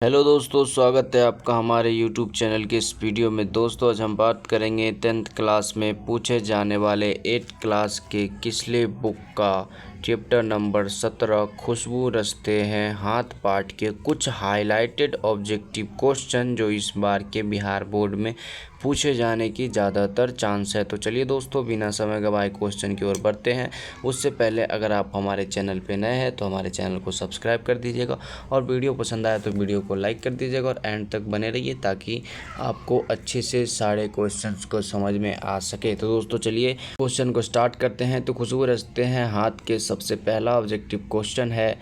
Hello दोस्तों, स्वागत है आपका हमारे यूट्यूब चैनल के इस वीडियो में। दोस्तों आज हम बात करेंगे 10th क्लास में पूछे जाने वाले 8th क्लास के किसले बुक का चैप्टर नंबर 17 खुशबू रचते हैं हाथ पाठ के कुछ हाईलाइटेड ऑब्जेक्टिव क्वेश्चन जो इस बार के बिहार बोर्ड में पूछे जाने की ज़्यादातर चांस है। तो चलिए दोस्तों, बिना समय गवाए क्वेश्चन की ओर बढ़ते हैं। उससे पहले अगर आप हमारे चैनल पे नए हैं तो हमारे चैनल को सब्सक्राइब कर दीजिएगा और वीडियो पसंद आए तो वीडियो को लाइक कर दीजिएगा और एंड तक बने रहिए ताकि आपको अच्छे से सारे क्वेश्चंस को समझ में आ सके। तो दोस्तों चलिए क्वेश्चन को स्टार्ट करते हैं। तो खुशबू रचते हैं हाथ के सबसे पहला ऑब्जेक्टिव क्वेश्चन है,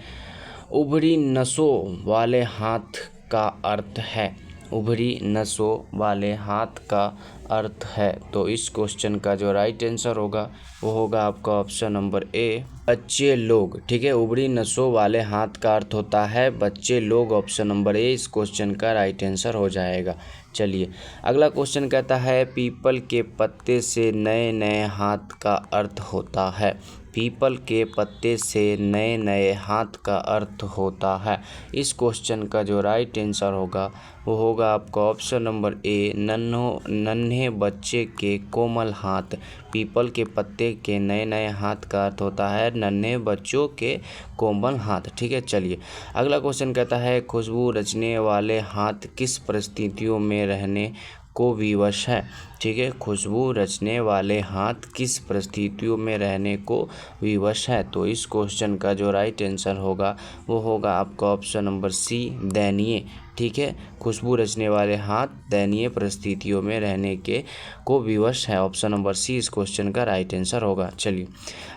उभरी नसों वाले हाथ का अर्थ है। उभरी नसों वाले हाथ का अर्थ है। तो इस क्वेश्चन का जो राइट आंसर होगा वो होगा आपका ऑप्शन नंबर ए, बच्चे लोग। ठीक है, उभरी नसों वाले हाथ का अर्थ होता है बच्चे लोग। ऑप्शन नंबर ए इस क्वेश्चन का राइट आंसर हो जाएगा। चलिए अगला क्वेश्चन कहता है, पीपल के पत्ते से नए नए हाथ का अर्थ होता है। पीपल के पत्ते से नए नए हाथ का अर्थ होता है। इस क्वेश्चन का जो राइट आंसर होगा वो होगा आपका ऑप्शन नंबर ए, नन्हे बच्चे के कोमल हाथ। पीपल के पत्ते के नए नए हाथ का अर्थ होता है नन्हे बच्चों के कोमल हाथ। ठीक है, चलिए अगला क्वेश्चन कहता है, खुशबू रचने वाले हाथ किस परिस्थितियों में रहने को विवश है। ठीक है, खुशबू रचने वाले हाथ किस परिस्थितियों में रहने को विवश है। तो इस क्वेश्चन का जो राइट आंसर होगा वो होगा आपका ऑप्शन नंबर सी, दयनीय। ठीक है, खुशबू रचने वाले हाथ दयनीय परिस्थितियों में रहने के को विवश है। ऑप्शन नंबर सी इस क्वेश्चन का राइट आंसर होगा। चलिए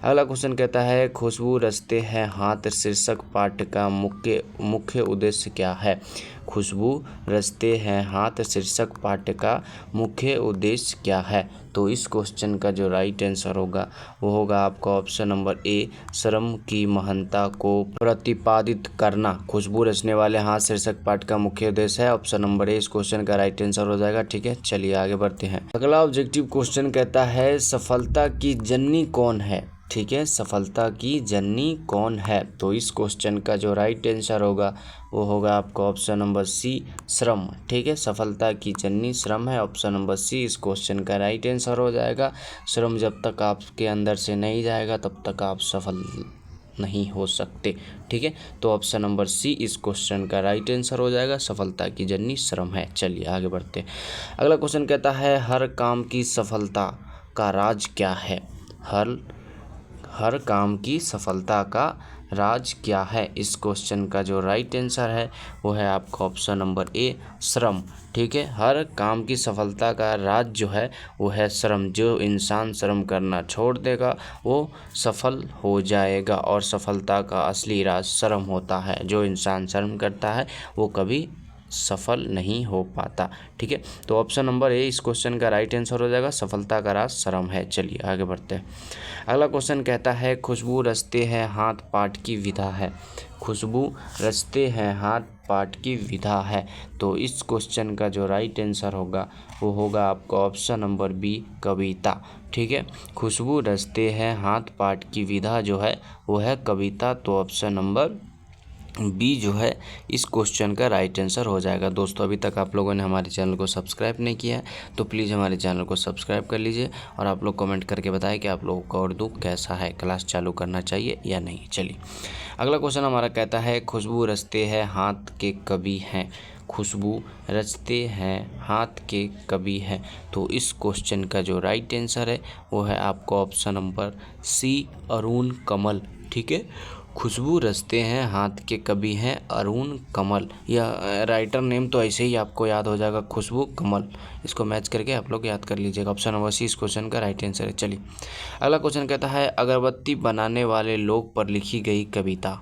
अगला क्वेश्चन कहता है, खुशबू रचते हैं हाथ शीर्षक पाठ का मुख्य उद्देश्य क्या है। खुशबू रचते हैं हाथ शीर्षक पाठ का मुख्य उद्देश्य क्या है। तो इस क्वेश्चन का जो राइट आंसर होगा वो होगा आपका ऑप्शन नंबर ए, श्रम की महानता को प्रतिपादित करना। खुशबू रचने वाले हाथ शीर्षक पाठ का मुख्य उद्देश्य है। ऑप्शन नंबर ए इस क्वेश्चन का राइट आंसर हो जाएगा। ठीक है, चलिए आगे बढ़ते हैं। अगला ऑब्जेक्टिव क्वेश्चन कहता है, सफलता की जननी कौन है। ठीक है, सफलता की जननी कौन है। तो इस क्वेश्चन का जो राइट आंसर होगा वो होगा आपका ऑप्शन नंबर सी, श्रम। ठीक है, सफलता की जननी श्रम है। ऑप्शन नंबर सी इस क्वेश्चन का राइट आंसर हो जाएगा। श्रम जब तक आपके अंदर से नहीं जाएगा तब तक आप सफल नहीं हो सकते। ठीक है, तो ऑप्शन नंबर सी इस क्वेश्चन का राइट आंसर हो जाएगा, सफलता की जननी श्रम है। चलिए आगे बढ़ते हैं। अगला क्वेश्चन कहता है, हर काम की सफलता का राज क्या है। हर काम की सफलता का राज क्या है। इस क्वेश्चन का जो राइट आंसर है वो है आपका ऑप्शन नंबर ए, श्रम। ठीक है, हर काम की सफलता का राज जो है वो है श्रम। जो इंसान श्रम करना छोड़ देगा वो सफल हो जाएगा और सफलता का असली राज श्रम होता है। जो इंसान श्रम करता है वो कभी सफल नहीं हो पाता। ठीक है, तो ऑप्शन नंबर ए इस क्वेश्चन का राइट आंसर हो जाएगा, सफलता का राज श्रम है। चलिए आगे बढ़ते हैं। अगला क्वेश्चन कहता है, खुशबू रचते हैं हाथ पाठ की विधा है। खुशबू रचते हैं हाथ पाठ की विधा है। तो इस क्वेश्चन का जो राइट आंसर होगा वो होगा आपका ऑप्शन नंबर बी, कविता। ठीक है, खुशबू रचते हैं हाथ पाठ की विधा जो है वो है कविता। तो ऑप्शन नंबर बी जो है इस क्वेश्चन का राइट आंसर हो जाएगा। दोस्तों अभी तक आप लोगों ने हमारे चैनल को सब्सक्राइब नहीं किया है तो प्लीज़ हमारे चैनल को सब्सक्राइब कर लीजिए और आप लोग कमेंट करके बताएं कि आप लोगों का उर्दू कैसा है, क्लास चालू करना चाहिए या नहीं। चलिए अगला क्वेश्चन हमारा कहता है, खुशबू रचते हैं हाथ के कवि हैं। खुशबू रचते हैं हाथ के कवि हैं। तो इस क्वेश्चन का जो राइट आंसर है वो है आपका ऑप्शन नंबर सी, अरुण कमल। ठीक है, खुशबू रचते हैं हाथ के कवि हैं अरुण कमल। यह राइटर नेम तो ऐसे ही आपको याद हो जाएगा, खुशबू कमल। इसको मैच करके आप लोग याद कर लीजिएगा। ऑप्शन नंबर सी इस क्वेश्चन का राइट आंसर है। चलिए अगला क्वेश्चन कहता है, अगरबत्ती बनाने वाले लोग पर लिखी गई कविता।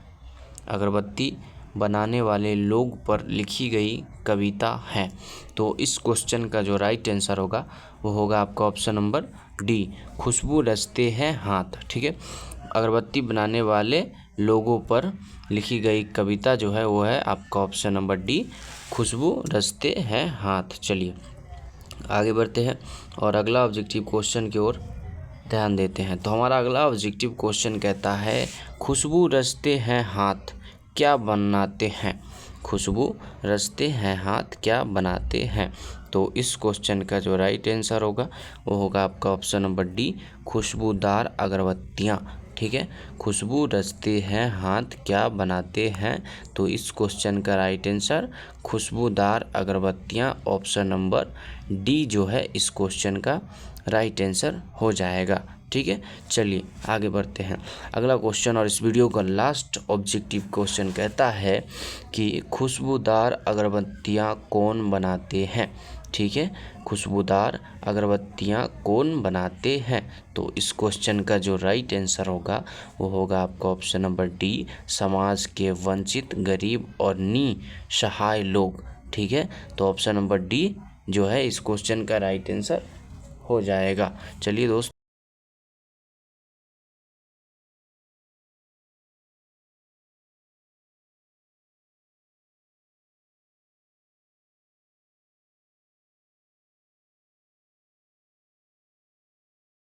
अगरबत्ती बनाने वाले लोग पर लिखी गई कविता है। तो इस क्वेश्चन का जो राइट आंसर होगा वो होगा आपका ऑप्शन नंबर डी, खुशबू रचते हैं हाथ। ठीक है, अगरबत्ती बनाने वाले लोगों पर लिखी गई कविता जो है वो है आपका ऑप्शन नंबर डी, खुशबू रचते हैं हाथ। चलिए आगे बढ़ते हैं और अगला ऑब्जेक्टिव क्वेश्चन की ओर ध्यान देते हैं। तो हमारा अगला ऑब्जेक्टिव क्वेश्चन कहता है, खुशबू रचते हैं हाथ क्या बनाते हैं। खुशबू रचते हैं हाथ क्या बनाते हैं। तो इस क्वेश्चन का जो राइट आंसर होगा वो होगा आपका ऑप्शन नंबर डी, खुशबूदार अगरबत्तियाँ। ठीक है, खुशबू रचते हैं हाथ क्या बनाते हैं। तो इस क्वेश्चन का राइट आंसर खुशबूदार अगरबत्तियाँ, ऑप्शन नंबर डी जो है इस क्वेश्चन का राइट आंसर हो जाएगा। ठीक है, चलिए आगे बढ़ते हैं। अगला क्वेश्चन और इस वीडियो का लास्ट ऑब्जेक्टिव क्वेश्चन कहता है कि खुशबूदार अगरबत्तियाँ कौन बनाते हैं। ठीक है, खुशबूदार अगरबत्तियाँ कौन बनाते हैं। तो इस क्वेश्चन का जो राइट आंसर होगा वो होगा आपका ऑप्शन नंबर डी, समाज के वंचित, गरीब और निसहाय लोग। ठीक है, तो ऑप्शन नंबर डी जो है इस क्वेश्चन का राइट आंसर हो जाएगा। चलिए दोस्तों।